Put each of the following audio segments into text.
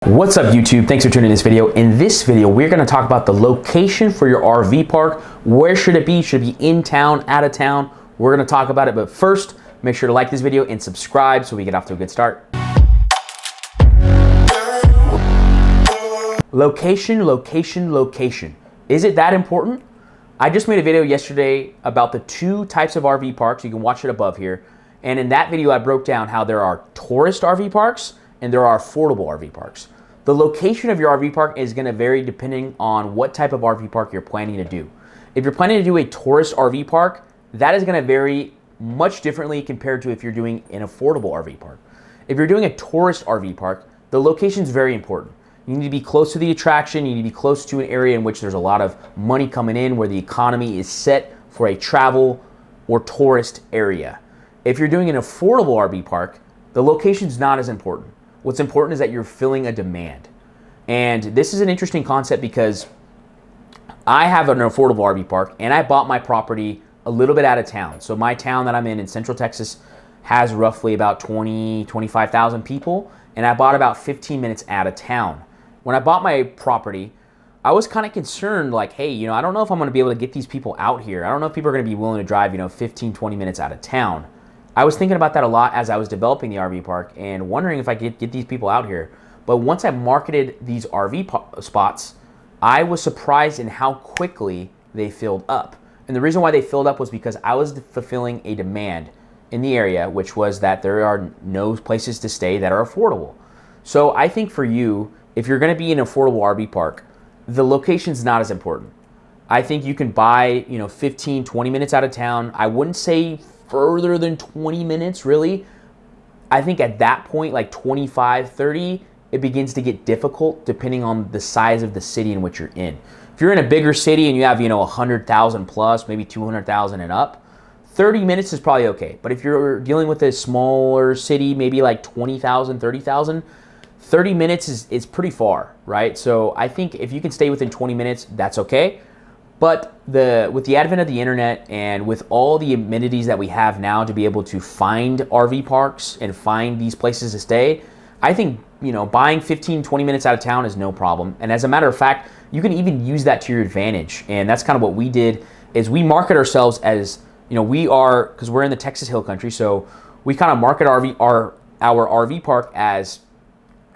What's up YouTube? Thanks for tuning in this video. In this video, we're going to talk about the location for your RV park. Where should it be? Should it be in town, out of town? We're going to talk about it, but first, make sure to like this video and subscribe so we get off to a good start. Location, location, location. Is it that important? I just made a video yesterday about the two types of RV parks. You can watch it above here. And in that video, I broke down how there are tourist RV parks and there are affordable RV parks. The location of your RV park is going to vary depending on what type of RV park you're planning to do. If you're planning to do a tourist RV park, that is going to vary much differently compared to if you're doing an affordable RV park. If you're doing a tourist RV park, the location is very important. You need to be close to the attraction. You need to be close to an area in which there's a lot of money coming in, where the economy is set for a travel or tourist area. If you're doing an affordable RV park, the location's not as important. What's important is that you're filling a demand. And this is an interesting concept because I have an affordable RV park and I bought my property a little bit out of town. So my town that I'm in Central Texas has roughly about 25,000 people, and I bought about 15 minutes out of town. When I bought my property, I was kind of concerned, like, hey, I don't know if I'm going to be able to get these people out here. I don't know if people are going to be willing to drive, 15, 20 minutes out of town. I was thinking about that a lot as I was developing the RV park and wondering if I could get these people out here. But once I marketed these RV spots, I was surprised in how quickly they filled up. And the reason why they filled up was because I was fulfilling a demand in the area, which was that there are no places to stay that are affordable. So I think for you, if you're going to be in an affordable RV park, the location's not as important. I think you can buy, 15, 20 minutes out of town. I wouldn't say further than 20 minutes, really. I think at that point, like 25, 30, it begins to get difficult depending on the size of the city in which you're in. If you're in a bigger city and you have, 100,000 plus, maybe 200,000 and up, 30 minutes is probably okay. But if you're dealing with a smaller city, maybe like 20,000, 30,000, 30 minutes is pretty far, right? So I think if you can stay within 20 minutes, that's okay. But with the advent of the internet and with all the amenities that we have now to be able to find RV parks and find these places to stay, I think, buying 15, 20 minutes out of town is no problem. And as a matter of fact, you can even use that to your advantage. And that's kind of what we did, is we market ourselves as, we are, because we're in the Texas Hill Country, so we kind of market our RV park as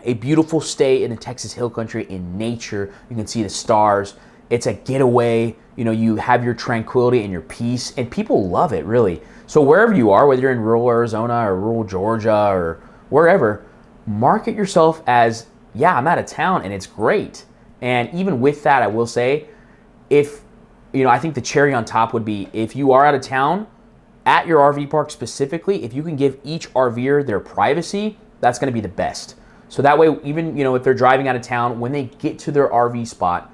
a beautiful stay in the Texas Hill Country in nature. You can see the stars. It's a getaway, you have your tranquility and your peace, and people love it, really. So wherever you are, whether you're in rural Arizona or rural Georgia or wherever, market yourself as, yeah, I'm out of town and it's great. And even with that, I will say, if, I think the cherry on top would be, if you are out of town, at your RV park specifically, if you can give each RVer their privacy, that's going to be the best. So that way, even, if they're driving out of town, when they get to their RV spot,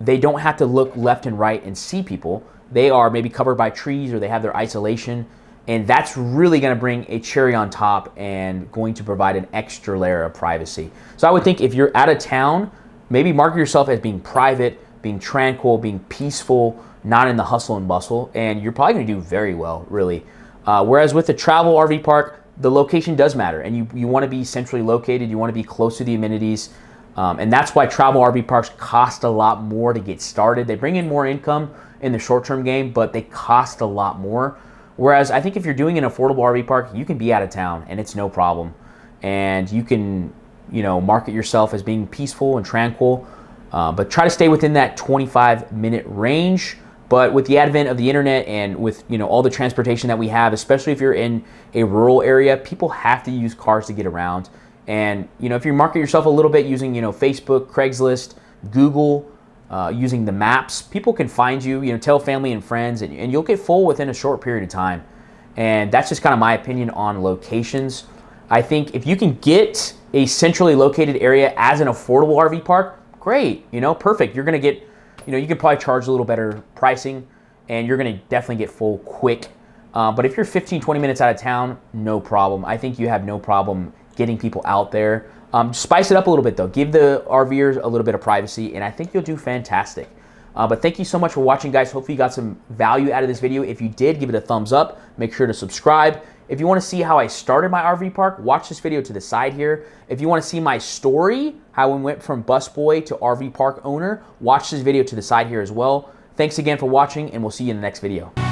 they don't have to look left and right and see people. They are maybe covered by trees or they have their isolation. And that's really going to bring a cherry on top and going to provide an extra layer of privacy. So I would think if you're out of town, maybe market yourself as being private, being tranquil, being peaceful, not in the hustle and bustle. And you're probably going to do very well, really. Whereas with the travel RV park, the location does matter. And you want to be centrally located. You want to be close to the amenities. And that's why travel RV parks cost a lot more to get started. They bring in more income in the short-term game, but they cost a lot more. Whereas I think if you're doing an affordable RV park, you can be out of town and it's no problem. And you can, market yourself as being peaceful and tranquil, but try to stay within that 25-minute range. But with the advent of the internet and with, all the transportation that we have, especially if you're in a rural area, people have to use cars to get around. And, if you market yourself a little bit using, Facebook, Craigslist, Google, using the maps, people can find you, tell family and friends, and you'll get full within a short period of time. And that's just kind of my opinion on locations. I think if you can get a centrally located area as an affordable RV park, great, perfect. You're going to get, you can probably charge a little better pricing and you're going to definitely get full quick. But if you're 15, 20 minutes out of town, no problem. I think you have no problem getting people out there. Spice it up a little bit though. Give the RVers a little bit of privacy and I think you'll do fantastic. But thank you so much for watching, guys. Hopefully you got some value out of this video. If you did, give it a thumbs up. Make sure to subscribe. If you want to see how I started my RV park, watch this video to the side here. If you want to see my story how we went from busboy to RV park owner, watch this video to the side here as well. Thanks again for watching, and we'll see you in the next video.